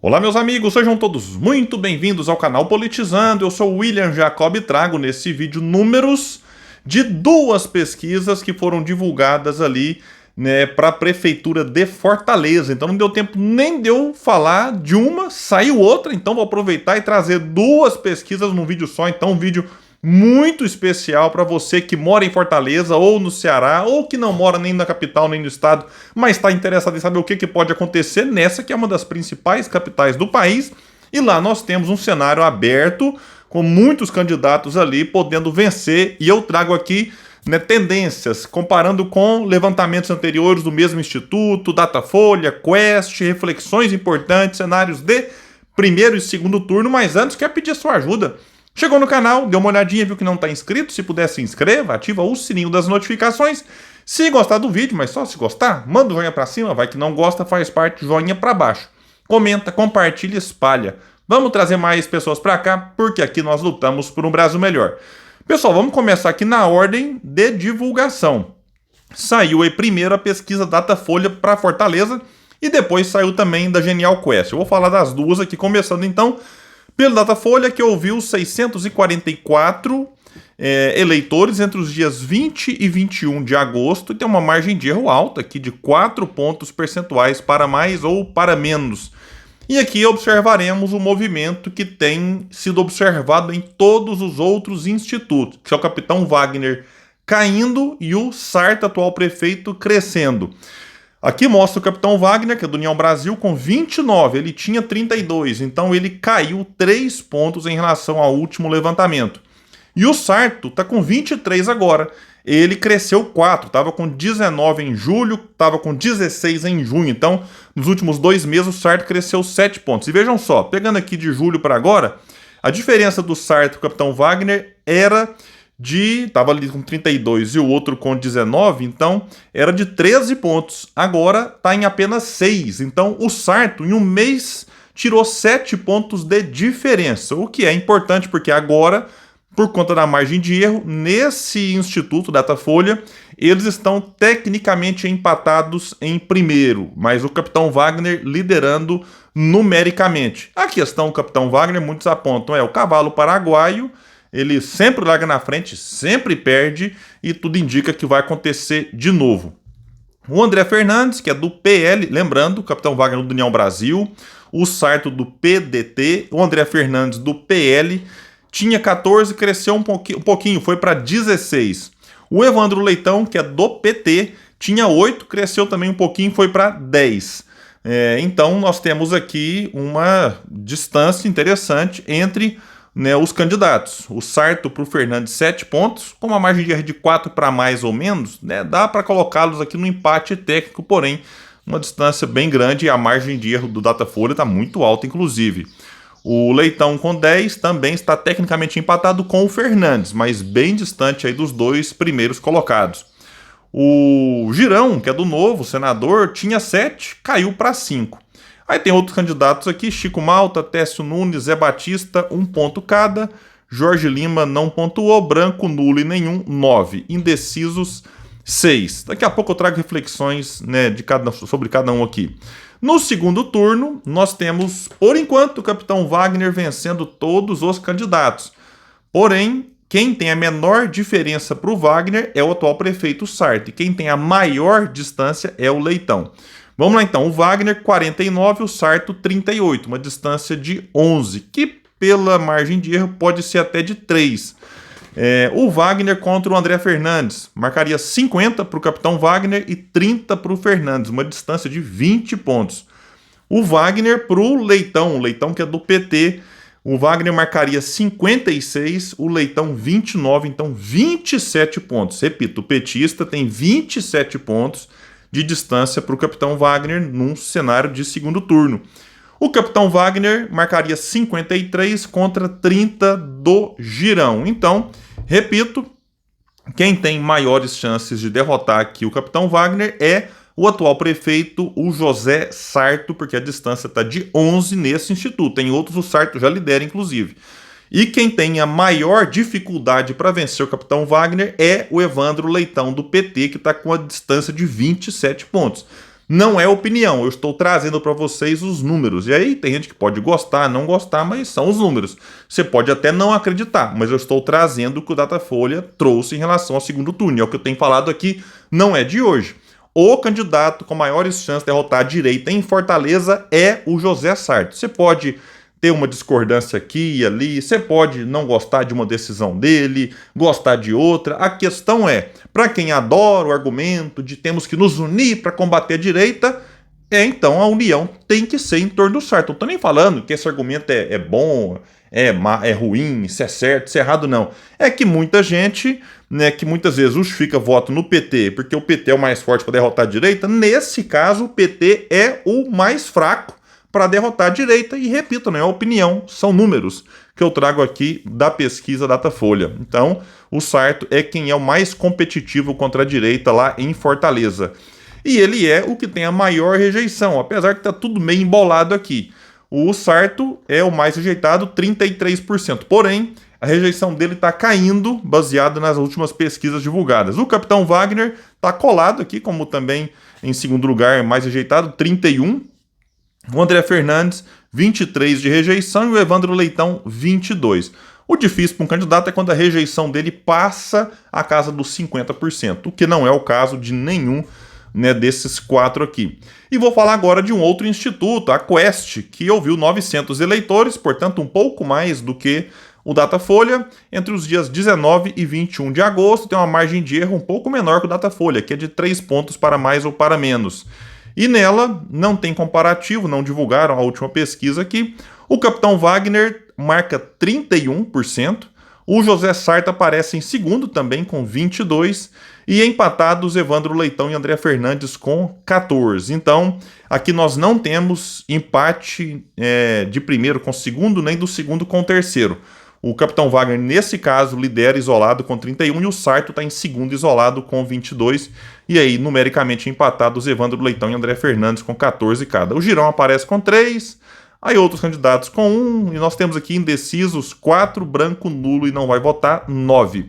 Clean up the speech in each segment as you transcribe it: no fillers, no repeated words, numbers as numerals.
Olá, meus amigos, sejam todos muito bem-vindos ao canal Politizando. Eu sou o William Jacob e trago nesse vídeo números de duas pesquisas que foram divulgadas ali, né, para a Prefeitura de Fortaleza. Então não deu tempo nem de eu falar de uma, saiu outra, então vou aproveitar e trazer duas pesquisas num vídeo só. Então um vídeo muito especial para você que mora em Fortaleza ou no Ceará, ou que não mora nem na capital nem no estado, mas está interessado em saber o que pode acontecer nessa que é uma das principais capitais do país. E lá nós temos um cenário aberto com muitos candidatos ali podendo vencer, e eu trago aqui, né, tendências, comparando com levantamentos anteriores do mesmo instituto, Datafolha, Quest, reflexões importantes, cenários de primeiro e segundo turno. Mas antes, quero pedir a sua ajuda. Chegou no canal, deu uma olhadinha, viu que não está inscrito? Se puder, se inscreva, ativa o sininho das notificações. Se gostar do vídeo, mas só se gostar, manda o joinha para cima, vai que não gosta, faz parte, joinha para baixo. Comenta, compartilha, espalha. Vamos trazer mais pessoas para cá, porque aqui nós lutamos por um Brasil melhor. Pessoal, vamos começar aqui na ordem de divulgação. Saiu aí primeiro a pesquisa Datafolha para Fortaleza e depois saiu também da Genial Quest. Eu vou falar das duas aqui, começando então pelo Datafolha, que ouviu 644 eleitores entre os dias 20 e 21 de agosto, e tem uma margem de erro alta aqui de 4 pontos percentuais para mais ou para menos. E aqui observaremos o movimento que tem sido observado em todos os outros institutos, que é o Capitão Wagner caindo e o Sarto, atual prefeito, crescendo. Aqui mostra o Capitão Wagner, que é do União Brasil, com 29, ele tinha 32, então ele caiu 3 pontos em relação ao último levantamento. E o Sarto está com 23 agora, ele cresceu 4, estava com 19 em julho, estava com 16 em junho, então nos últimos 2 meses o Sarto cresceu 7 pontos. E vejam só, pegando aqui de julho para agora, a diferença do Sarto e do Capitão Wagner era estava ali com 32 e o outro com 19, então era de 13 pontos. Agora está em apenas 6. Então o Sarto, em um mês, tirou 7 pontos de diferença, o que é importante porque agora, por conta da margem de erro, nesse Instituto Datafolha, eles estão tecnicamente empatados em primeiro, mas o Capitão Wagner liderando numericamente. A questão do Capitão Wagner, muitos apontam, é o cavalo paraguaio. Ele sempre larga na frente, sempre perde, e tudo indica que vai acontecer de novo. O André Fernandes, que é do PL, lembrando, o Capitão Wagner do União Brasil, o Sarto do PDT, o André Fernandes do PL, tinha 14, cresceu um pouquinho, foi para 16. O Evandro Leitão, que é do PT, tinha 8, cresceu também um pouquinho, foi para 10. Então nós temos aqui uma distância interessante entre, né, os candidatos. O Sarto para o Fernandes 7 pontos, com uma margem de erro de 4 para mais ou menos, né, dá para colocá-los aqui no empate técnico, porém uma distância bem grande, e a margem de erro do Datafolha está muito alta, inclusive. O Leitão com 10 também está tecnicamente empatado com o Fernandes, mas bem distante aí dos dois primeiros colocados. O Girão, que é do Novo, senador, tinha 7, caiu para 5. Aí tem outros candidatos aqui, Chico Malta, Técio Nunes, Zé Batista, 1 ponto cada, Jorge Lima não pontuou, branco, nulo e nenhum, 9, indecisos, 6. Daqui a pouco eu trago reflexões, né, sobre cada um aqui. No segundo turno, nós temos, por enquanto, o Capitão Wagner vencendo todos os candidatos. Porém, quem tem a menor diferença para o Wagner é o atual prefeito Sarto, e quem tem a maior distância é o Leitão. Vamos lá então, o Wagner 49, o Sarto 38, uma distância de 11, que pela margem de erro pode ser até de 3. O Wagner contra o André Fernandes, marcaria 50 para o Capitão Wagner e 30 para o Fernandes, uma distância de 20 pontos. O Wagner para o Leitão que é do PT, o Wagner marcaria 56, o Leitão 29, então 27 pontos. Repito, o petista tem 27 pontos de distância para o Capitão Wagner num cenário de segundo turno. O Capitão Wagner marcaria 53 contra 30 do Girão. Então, repito, quem tem maiores chances de derrotar aqui o Capitão Wagner é o atual prefeito, o José Sarto, porque a distância está de 11 nesse instituto. Tem outros, o Sarto já lidera, inclusive. E quem tem a maior dificuldade para vencer o Capitão Wagner é o Evandro Leitão, do PT, que está com a distância de 27 pontos. Não é opinião, eu estou trazendo para vocês os números. E aí tem gente que pode gostar, não gostar, mas são os números. Você pode até não acreditar, mas eu estou trazendo o que o Datafolha trouxe em relação ao segundo turno. E é o que eu tenho falado aqui, não é de hoje. O candidato com maiores chances de derrotar a direita em Fortaleza é o José Sarto. Você pode ter uma discordância aqui e ali, você pode não gostar de uma decisão dele, gostar de outra. A questão é, para quem adora o argumento de temos que nos unir para combater a direita, então a união tem que ser em torno do Sarto. Não estou nem falando que esse argumento é bom, é ruim, se é certo, se é errado, não. É que muita gente, né, que muitas vezes justifica voto no PT, porque o PT é o mais forte para derrotar a direita. Nesse caso, o PT é o mais fraco para derrotar a direita, e repito, não é opinião, são números que eu trago aqui da pesquisa Datafolha. Então, o Sarto é quem é o mais competitivo contra a direita lá em Fortaleza. E ele é o que tem a maior rejeição, apesar que está tudo meio embolado aqui. O Sarto é o mais rejeitado, 33%. Porém, a rejeição dele está caindo, baseado nas últimas pesquisas divulgadas. O Capitão Wagner está colado aqui, como também em segundo lugar, mais rejeitado, 31%. O André Fernandes, 23 de rejeição, e o Evandro Leitão, 22. O difícil para um candidato é quando a rejeição dele passa a casa dos 50%, o que não é o caso de nenhum, né, desses quatro aqui. E vou falar agora de um outro instituto, a Quest, que ouviu 900 eleitores, portanto um pouco mais do que o Datafolha, entre os dias 19 e 21 de agosto. Tem uma margem de erro um pouco menor que o Datafolha, que é de 3 pontos para mais ou para menos. E nela não tem comparativo, não divulgaram a última pesquisa aqui. O Capitão Wagner marca 31%, o José Sarto aparece em segundo também com 22%, e empatados Evandro Leitão e André Fernandes com 14%. Então, aqui nós não temos empate de primeiro com segundo, nem do segundo com terceiro. O Capitão Wagner, nesse caso, lidera isolado com 31 e o Sarto está em segundo isolado com 22. E aí, numericamente empatados, Evandro Leitão e André Fernandes com 14 cada. O Girão aparece com 3, aí outros candidatos com 1, e nós temos aqui indecisos 4, branco, nulo e não vai votar 9.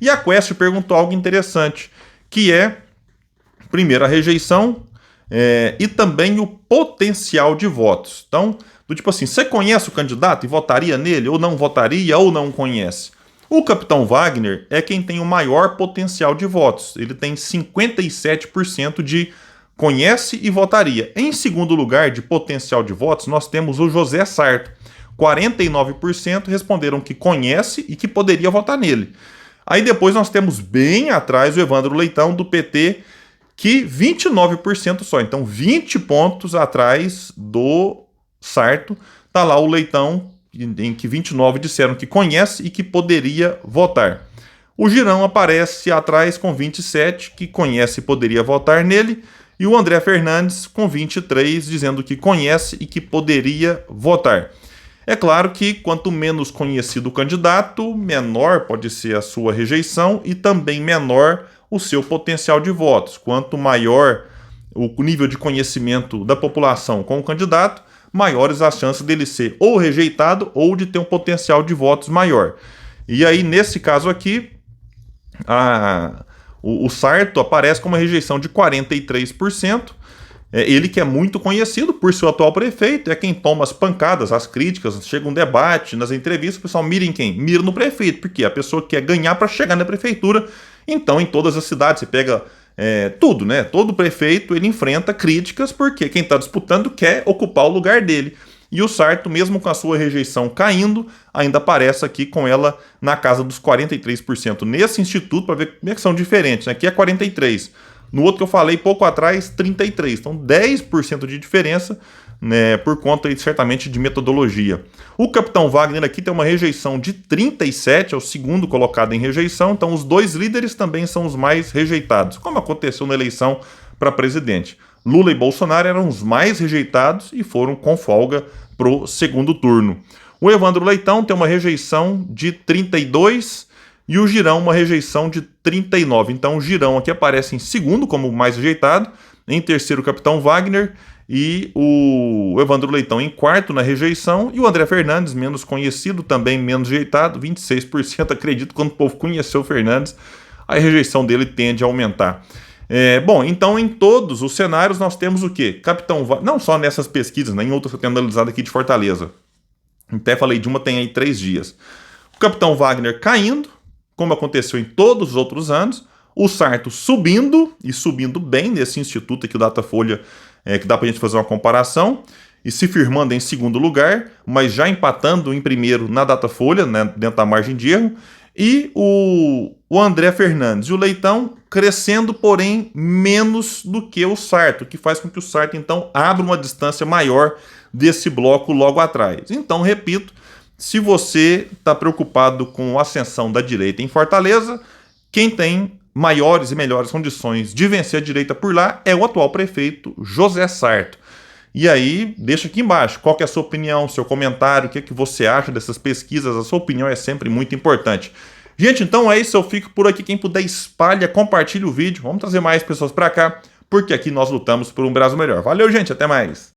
E a Quest perguntou algo interessante, que é, primeiro, a rejeição e também o potencial de votos. Então, do tipo assim, você conhece o candidato e votaria nele, ou não votaria, ou não conhece? O Capitão Wagner é quem tem o maior potencial de votos. Ele tem 57% de conhece e votaria. Em segundo lugar de potencial de votos, nós temos o José Sarto. 49% responderam que conhece e que poderia votar nele. Aí depois nós temos bem atrás o Evandro Leitão, do PT, que 29% só. Então 20 pontos atrás do Sarto, tá lá o Leitão, em que 29 disseram que conhece e que poderia votar. O Girão aparece atrás com 27, que conhece e poderia votar nele, e o André Fernandes com 23, dizendo que conhece e que poderia votar. É claro que quanto menos conhecido o candidato, menor pode ser a sua rejeição e também menor o seu potencial de votos. Quanto maior o nível de conhecimento da população com o candidato, maiores as chances dele ser ou rejeitado ou de ter um potencial de votos maior. E aí, nesse caso aqui, o Sarto aparece com uma rejeição de 43%. Ele que é muito conhecido por seu atual prefeito, é quem toma as pancadas, as críticas, chega um debate, nas entrevistas, o pessoal mira em quem? Mira no prefeito, porque a pessoa quer ganhar para chegar na prefeitura. Então, em todas as cidades, você pega tudo, né? Todo prefeito, ele enfrenta críticas, porque quem está disputando quer ocupar o lugar dele. E o Sarto, mesmo com a sua rejeição caindo, ainda aparece aqui com ela na casa dos 43%. Nesse instituto, para ver como é que são diferentes, né? Aqui é 43%. No outro que eu falei pouco atrás, 33%. Então 10% de diferença, né, por conta, certamente, de metodologia. O Capitão Wagner aqui tem uma rejeição de 37%, é o segundo colocado em rejeição. Então os dois líderes também são os mais rejeitados, como aconteceu na eleição para presidente. Lula e Bolsonaro eram os mais rejeitados e foram com folga para o segundo turno. O Evandro Leitão tem uma rejeição de 32%, e o Girão uma rejeição de 39%. Então o Girão aqui aparece em segundo como mais rejeitado, em terceiro o Capitão Wagner e o Evandro Leitão em quarto na rejeição, e o André Fernandes, menos conhecido, também menos rejeitado, 26%. Acredito que quando o povo conheceu o Fernandes, a rejeição dele tende a aumentar. Bom, então em todos os cenários nós temos o quê? Capitão Wagner, não só nessas pesquisas, né, em outras que eu tenho analisado aqui de Fortaleza. Até falei de uma, tem aí 3 dias. O Capitão Wagner caindo, como aconteceu em todos os outros anos. O Sarto subindo, e subindo bem nesse instituto aqui, o Datafolha, que dá pra gente fazer uma comparação, e se firmando em segundo lugar, mas já empatando em primeiro na Datafolha, né, dentro da margem de erro. E o André Fernandes e o Leitão crescendo, porém, menos do que o Sarto, que faz com que o Sarto, então, abra uma distância maior desse bloco logo atrás. Então, repito, se você está preocupado com a ascensão da direita em Fortaleza, quem tem maiores e melhores condições de vencer a direita por lá é o atual prefeito José Sarto. E aí, deixa aqui embaixo, qual que é a sua opinião, seu comentário, o que é que você acha dessas pesquisas, a sua opinião é sempre muito importante. Gente, então é isso, eu fico por aqui, quem puder espalha, compartilha o vídeo, vamos trazer mais pessoas para cá, porque aqui nós lutamos por um Brasil melhor. Valeu, gente, até mais!